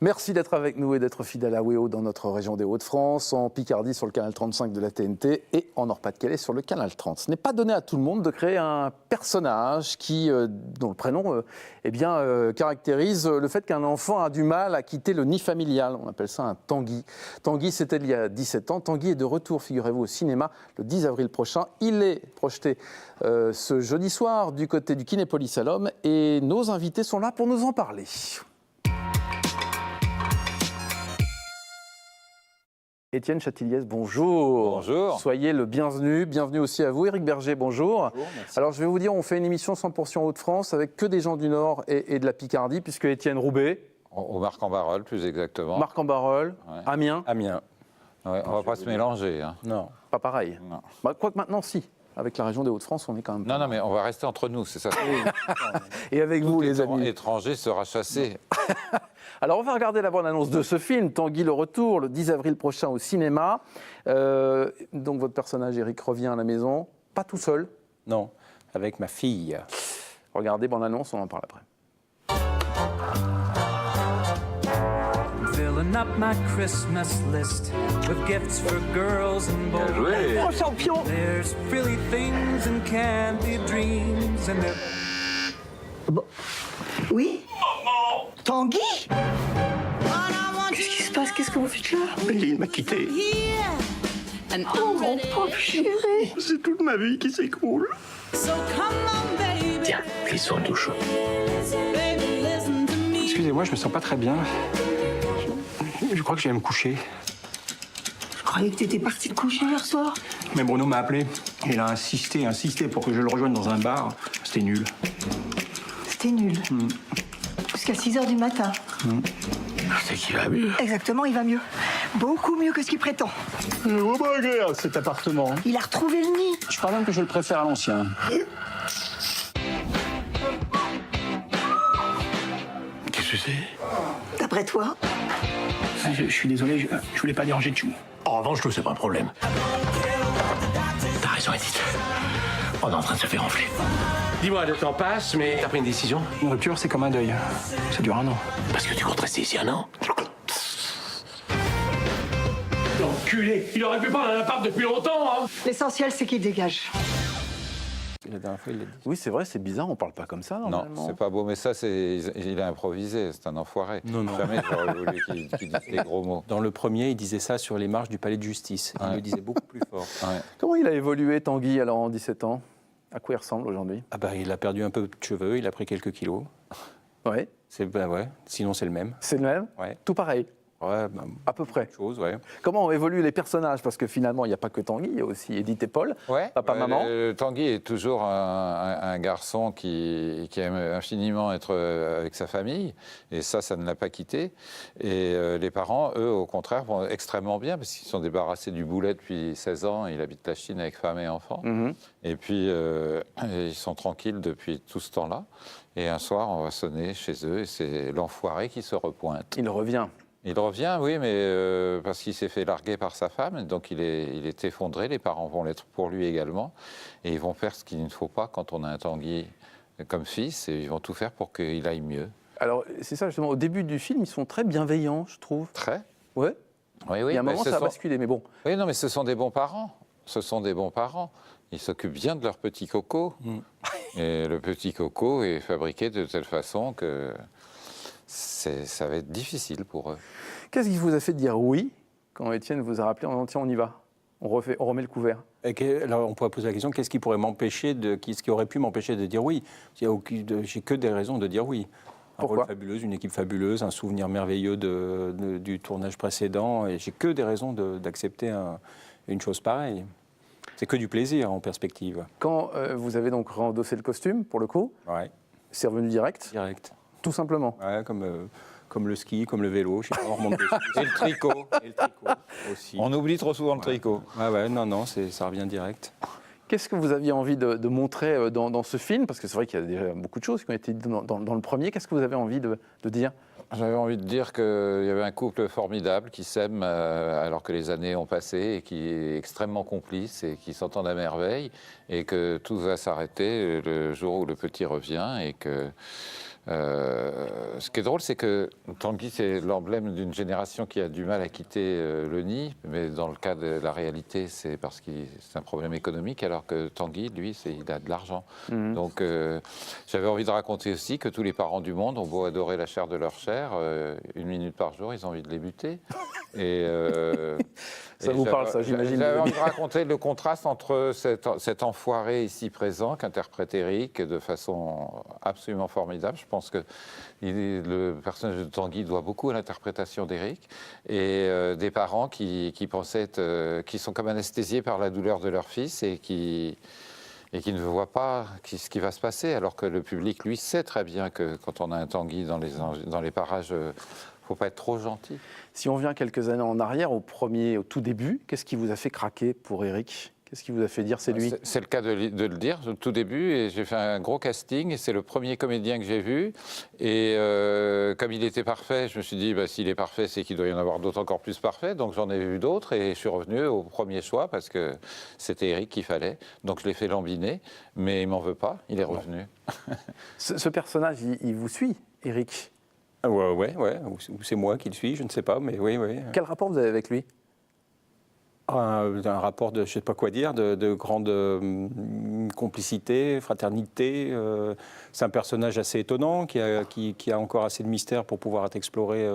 Merci d'être avec nous et d'être fidèle à WEO dans notre région des Hauts-de-France, en Picardie sur le canal 35 de la TNT et en Nord-Pas-de-Calais sur le canal 30. Ce n'est pas donné à tout le monde de créer un personnage dont le prénom caractérise le fait qu'un enfant a du mal à quitter le nid familial. On appelle ça un Tanguy. Tanguy, c'était il y a 17 ans. Tanguy est de retour, figurez-vous, au cinéma le 10 avril prochain. Il est projeté ce jeudi soir du côté du Kinépolis à l'Homme et nos invités sont là pour nous en parler. Étienne Chatiliez, bonjour. Bonjour. Soyez le bienvenu. Bienvenue aussi à vous. Éric Berger, bonjour. Bonjour, merci. Alors, je vais vous dire, on fait une émission 100% Hauts-de-France avec que des gens du Nord et de la Picardie, puisque Étienne Roubaix. Au Marc-en-Barœul, plus exactement. Marc-en-Barœul, ouais. Amiens. Amiens. Ouais, on ne va pas se mélanger. Hein. Non. Pas pareil. Non. Quoique maintenant, si. Avec la région des Hauts-de-France, on est quand même... Non, mais on va rester entre nous, c'est ça. Et avec vous, les amis. Étranger sera chassé. Alors, on va regarder la bande-annonce de ce film, Tanguy le retour, le 10 avril prochain au cinéma. Donc, votre personnage, Éric, revient à la maison, pas tout seul. Non, avec ma fille. Regardez bande-annonce, on en parle après. Filling up my Christmas list with gifts for girls and boys. Oh, champion! There's frilly things and candy dreams and Bon. Oui? Tanguy? Qu'est-ce qui se passe? Qu'est-ce que vous faites là? Il m'a quitté. Oh, mon pauvre chéri! C'est toute ma vie qui s'écroule. Tiens, frisson tout chaud. Excusez-moi, je me sens pas très bien. Je crois que je vais me coucher. Je croyais que t'étais parti te coucher hier soir. Mais Bruno m'a appelé. Il a insisté pour que je le rejoigne dans un bar. C'était nul. C'était nul. Jusqu'à 6h du matin. C'est qu'il va mieux. Exactement, il va mieux. Beaucoup mieux que ce qu'il prétend. Je vois pas agréable cet appartement. Il a retrouvé le nid. Je crois même que je le préfère à l'ancien. Qu'est-ce que c'est? D'après toi? Je suis désolé, je voulais pas déranger Tchou. En revanche, tout, c'est pas un problème. T'as raison, Edith. On est en train de se faire enfler. Dis-moi, le temps passe, mais t'as pris une décision? Une rupture, c'est comme un deuil. Ça dure 1 an. Parce que tu comptes rester ici 1 an? L'enculé! Il aurait pu prendre un appart depuis longtemps, hein! L'essentiel, c'est qu'il dégage. La dernière fois, il l'a dit. Oui, c'est vrai, c'est bizarre, on parle pas comme ça, Non, normalement. c'est pas beau, mais ça, il a improvisé, c'est un enfoiré. Non. Jamais j'aurais voulu qu'il dise des gros mots. Dans le premier, il disait ça sur les marches du palais de justice. Il le disait beaucoup plus fort. Ouais. Comment il a évolué, Tanguy, alors en 17 ans? À quoi il ressemble aujourd'hui? Ah bah, il a perdu un peu de cheveux, il a pris quelques kilos. Oui. Sinon c'est le même. C'est le même? Ouais. Tout pareil, Ouais, à peu près. chose, ouais. Comment évoluent les personnages? Parce que finalement, il n'y a pas que Tanguy, il y a aussi Edith et Paul, papa, maman. Tanguy est toujours un garçon qui aime infiniment être avec sa famille, et ça ne l'a pas quitté. Et les parents, eux, au contraire, vont extrêmement bien, parce qu'ils sont débarrassés du boulet depuis 16 ans, il habite la Chine avec femme et enfants. Et puis, ils sont tranquilles depuis tout ce temps-là. Et un soir, on va sonner chez eux, et c'est l'enfoiré qui se repointe. Il revient. Il revient, oui, mais parce qu'il s'est fait larguer par sa femme, donc il est effondré, les parents vont l'être pour lui également, et ils vont faire ce qu'il ne faut pas quand on a un Tanguy comme fils, et ils vont tout faire pour qu'il aille mieux. Alors, c'est ça, justement, au début du film, ils sont très bienveillants, je trouve. Très. Ouais. Oui, Il y a un moment, ça a basculé, mais bon. Oui, non, mais ce sont des bons parents. Ce sont des bons parents. Ils s'occupent bien de leur petit coco. Et le petit coco est fabriqué de telle façon que ça va être difficile pour eux. Qu'est-ce qui vous a fait dire oui quand Étienne vous a rappelé en disant tiens, on y va, on remet le couvert? Alors on pourrait poser la question, qu'est-ce qui pourrait m'empêcher qu'est-ce qui aurait pu m'empêcher de dire oui? J'ai que des raisons de dire oui. Un Pourquoi? rôle fabuleux, une équipe fabuleuse, un souvenir merveilleux du tournage précédent, et j'ai que des raisons d'accepter une chose pareille. C'est que du plaisir en perspective. Quand vous avez donc rendossé le costume, pour le coup, Ouais, c'est revenu direct, direct. tout simplement. Ouais, comme le ski, comme le vélo, je sais pas, on remonte dessus. Et le tricot. Et le tricot aussi. On oublie trop souvent le tricot. Non, ça revient direct. Qu'est-ce que vous aviez envie de montrer dans ce film? Parce que c'est vrai qu'il y a déjà beaucoup de choses qui ont été dites dans le premier. Qu'est-ce que vous avez envie de dire? J'avais envie de dire qu'il y avait un couple formidable qui s'aime alors que les années ont passé et qui est extrêmement complice et qui s'entendent à merveille et que tout va s'arrêter le jour où le petit revient et que Ce qui est drôle, c'est que Tanguy, c'est l'emblème d'une génération qui a du mal à quitter le nid, mais dans le cas de la réalité, c'est parce que c'est un problème économique, alors que Tanguy, lui, il a de l'argent. Donc, j'avais envie de raconter aussi que tous les parents du monde ont beau adorer la chair de leur chair, 1 minute par jour, ils ont envie de les buter. Et, Ça vous parle, ça, j'imagine. J'avais envie de raconter le contraste entre cet enfoiré ici présent qu'interprète Eric de façon absolument formidable. Je pense que le personnage de Tanguy doit beaucoup à l'interprétation d'Eric, et des parents qui pensaient qui sont comme anesthésiés par la douleur de leur fils et qui ne voient pas ce qui va se passer, alors que le public, lui, sait très bien que quand on a un Tanguy dans les parages, faut pas être trop gentil. Si on revient quelques années en arrière, au tout début, qu'est-ce qui vous a fait craquer pour Eric? Qu'est-ce qui vous a fait dire c'est lui? C'est le cas de le dire, au tout début, et j'ai fait un gros casting, et c'est le premier comédien que j'ai vu, et comme il était parfait, je me suis dit, s'il est parfait, c'est qu'il doit y en avoir d'autres encore plus parfaits, donc j'en ai vu d'autres, et je suis revenu au premier choix, parce que c'était Eric qu'il fallait, donc je l'ai fait lambiner, mais il m'en veut pas, il est revenu. Ce personnage, il vous suit, Eric? Ouais. Ou c'est moi qui le suis, je ne sais pas, mais oui. Quel rapport vous avez avec lui? Un rapport de, je ne sais pas quoi dire, de grande complicité, fraternité. C'est un personnage assez étonnant, qui a encore assez de mystère pour pouvoir être exploré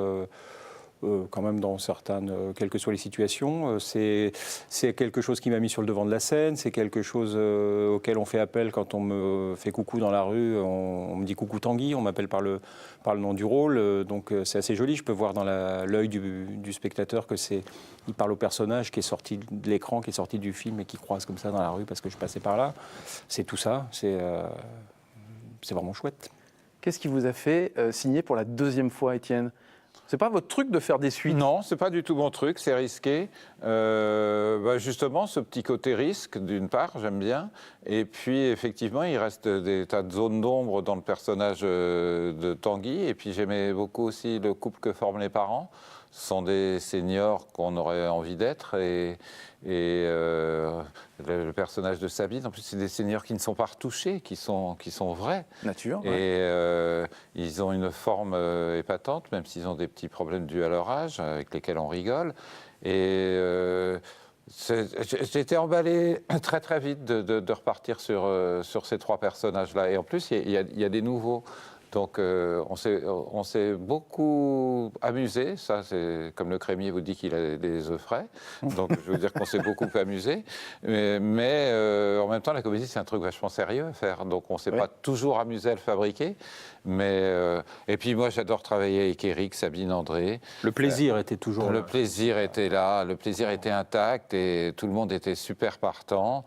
quand même dans certaines, quelles que soient les situations. C'est quelque chose qui m'a mis sur le devant de la scène, c'est quelque chose auquel on fait appel quand on me fait coucou dans la rue, on me dit coucou Tanguy, on m'appelle par le nom du rôle, donc c'est assez joli. Je peux voir dans l'œil du spectateur que il parle au personnage qui est sorti de l'écran, qui est sorti du film et qui croise comme ça dans la rue parce que je passais par là. C'est tout ça, c'est vraiment chouette. Qu'est-ce qui vous a fait signer pour la 2e fois, Étienne? C'est pas votre truc de faire des suites? Non, c'est pas du tout mon truc, c'est risqué. Justement, ce petit côté risque, d'une part, j'aime bien. Et puis, effectivement, il reste des tas de zones d'ombre dans le personnage de Tanguy. Et puis, j'aimais beaucoup aussi le couple que forment les parents. Ce sont des seniors qu'on aurait envie d'être. Et le personnage de Sabine, en plus, c'est des seniors qui ne sont pas retouchés, qui sont vrais. Nature. Et ils ont une forme épatante, même s'ils ont des petits problèmes dus à leur âge, avec lesquels on rigole. Et j'ai été emballé très très vite de repartir sur ces 3 personnages-là. Et en plus, il y a des nouveaux. Donc on s'est beaucoup amusé, ça c'est comme le crémier vous dit qu'il a des œufs frais, donc je veux dire qu'on s'est beaucoup amusé, mais en même temps la comédie c'est un truc vachement sérieux à faire, donc on ne s'est pas toujours amusé à le fabriquer, mais et puis moi j'adore travailler avec Eric, Sabine, André. Le plaisir était toujours là. Le plaisir était là, le plaisir était intact et tout le monde était super partant.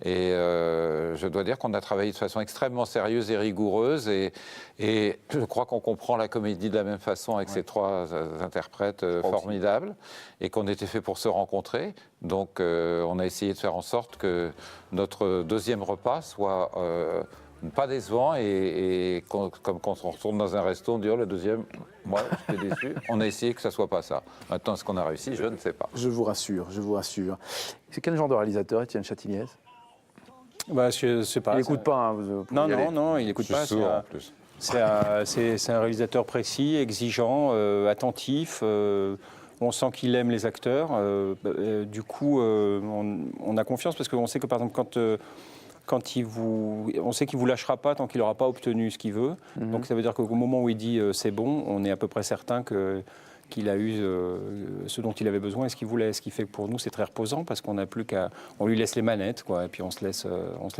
Et je dois dire qu'on a travaillé de façon extrêmement sérieuse et rigoureuse. Et je crois qu'on comprend la comédie de la même façon avec ces 3 interprètes formidables. Et qu'on était fait pour se rencontrer. Donc on a essayé de faire en sorte que notre 2e repas soit pas décevant. Et comme quand on retourne dans un resto, on dit « Oh, le 2e, moi, j'étais déçu ». On a essayé que ça soit pas ça. Maintenant, est-ce qu'on a réussi? Je ne sais pas. Je vous rassure. C'est quel genre de réalisateur, Étienne Chatiliez? Je sais pas. Il n'écoute pas. Hein, non, il n'écoute pas. Sourd, en plus. C'est un réalisateur précis, exigeant, attentif. On sent qu'il aime les acteurs. Du coup, on a confiance parce qu'on sait que, par exemple, on sait qu'il ne vous lâchera pas tant qu'il n'aura pas obtenu ce qu'il veut. Donc ça veut dire qu'au moment où il dit c'est bon, on est à peu près certain qu'il a eu ce dont il avait besoin et ce qu'il voulait. Ce qui fait que pour nous, c'est très reposant parce qu'on n'a plus on lui laisse les manettes, quoi, et puis on se laisse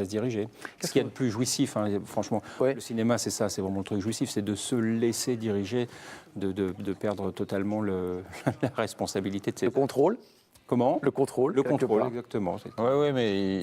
diriger. Ce qu'il y a de plus jouissif, hein, franchement, le cinéma, c'est ça, c'est vraiment le truc jouissif, c'est de se laisser diriger, de perdre totalement la responsabilité de ses... Le contrôle. Comment? Le contrôle. Le contrôle, exactement. Oui, mais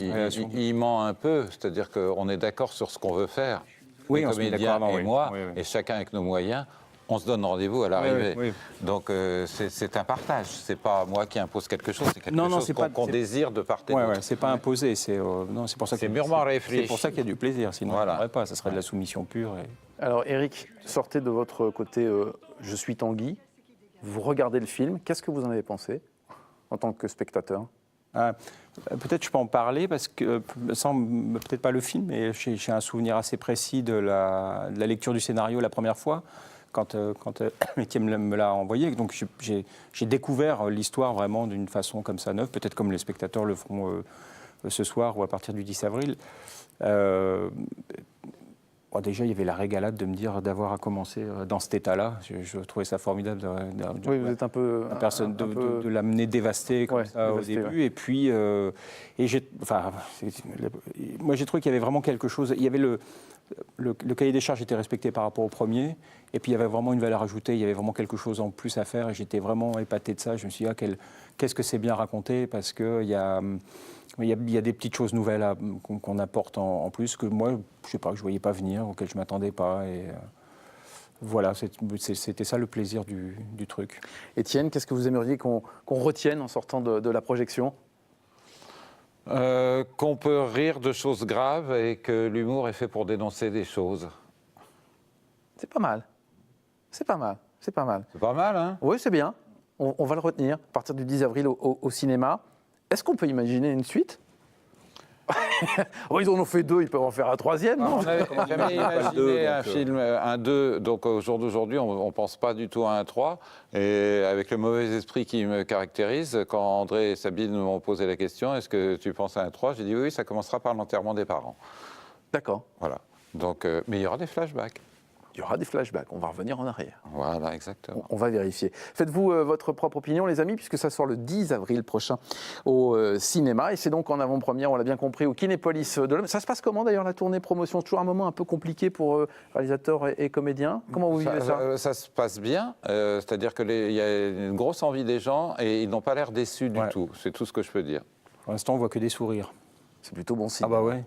il ment un peu, c'est-à-dire qu'on est d'accord sur ce qu'on veut faire. Oui, le on se met comédien d'accord avant, et moi, oui. et chacun avec nos moyens, on se donne rendez-vous à l'arrivée. Oui. Donc c'est un partage. C'est pas moi qui impose quelque chose, c'est quelque chose qu'on désire de part et d'autre. C'est pas imposé. C'est pour ça que c'est mûrement réfléchi. C'est pour ça qu'il y a du plaisir. Sinon, voilà. on n'aurait pas. Ça serait de la soumission pure. Alors, Eric, sortez de votre côté je suis Tanguy. Vous regardez le film. Qu'est-ce que vous en avez pensé en tant que spectateur? Peut-être je peux en parler parce que, sans peut-être pas le film, mais j'ai un souvenir assez précis de la lecture du scénario la première fois, quand Étienne me l'a envoyé. Donc j'ai découvert l'histoire vraiment d'une façon comme ça neuve, peut-être comme les spectateurs le feront ce soir ou à partir du 10 avril. Déjà, il y avait la régalade de me dire d'avoir à commencer dans cet état-là. Je trouvais ça formidable Oui, vous êtes un peu... de l'amener dévastée comme ça au début. Ouais. Et puis, moi j'ai trouvé qu'il y avait vraiment quelque chose. Il y avait le cahier des charges était respecté par rapport au premier. Et puis il y avait vraiment une valeur ajoutée. Il y avait vraiment quelque chose en plus à faire. Et j'étais vraiment épaté de ça. Je me suis dit, qu'est-ce que c'est bien raconté, parce qu'il y a des petites choses nouvelles qu'on apporte en plus, que moi, je sais pas, que je ne voyais pas venir, auxquelles je ne m'attendais pas. Et voilà, c'était ça le plaisir du truc. Étienne, qu'est-ce que vous aimeriez qu'on retienne en sortant de la projection ? Qu'on peut rire de choses graves et que l'humour est fait pour dénoncer des choses. C'est pas mal. C'est pas mal. C'est pas mal. C'est pas mal, hein? Oui, c'est bien. On va le retenir à partir du 10 avril au cinéma. Est-ce qu'on peut imaginer une suite? Ils en ont fait 2, ils peuvent en faire un 3e, non? On n'avait jamais imaginé un film, un 2, donc au jour d'aujourd'hui, on ne pense pas du tout à un 3. Et avec le mauvais esprit qui me caractérise, quand André et Sabine m'ont posé la question, est-ce que tu penses à un 3? J'ai dit oui, ça commencera par l'enterrement des parents. D'accord. Voilà. Donc, mais il y aura des flashbacks. Il y aura des flashbacks, on va revenir en arrière. Voilà, exactement. On va vérifier. Faites-vous votre propre opinion, les amis, puisque ça sort le 10 avril prochain au cinéma. Et c'est donc en avant-première, on l'a bien compris, au Kinépolis de l'Homme. Ça se passe comment d'ailleurs, la tournée promotion? Toujours un moment un peu compliqué pour réalisateurs et comédiens. Comment vous vivez ça? Ça se passe bien, c'est-à-dire qu'il y a une grosse envie des gens et ils n'ont pas l'air déçus du tout. C'est tout ce que je peux dire. Pour l'instant, on voit que des sourires. C'est plutôt bon signe. Ah bah ouais.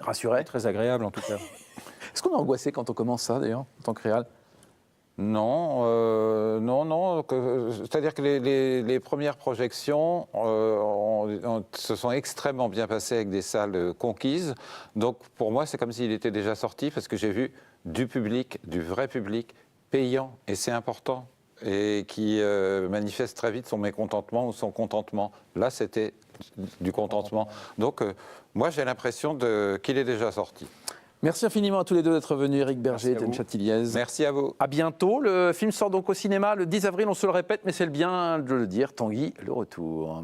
Rassuré? Très agréable en tout cas. Est-ce qu'on est angoissé quand on commence ça d'ailleurs, en tant que réal? Non, non. C'est-à-dire que les premières projections se sont extrêmement bien passées avec des salles conquises. Donc pour moi, c'est comme s'il était déjà sorti parce que j'ai vu du public, du vrai public, payant, et c'est important, et qui manifeste très vite son mécontentement ou son contentement. Là, c'était du contentement. Donc moi, j'ai l'impression qu'il est déjà sorti. Merci infiniment à tous les deux d'être venus, Éric Berger et Étienne Chatiliez. Merci à vous. À bientôt. Le film sort donc au cinéma le 10 avril, on se le répète, mais c'est le bien de le dire. Tanguy, le retour.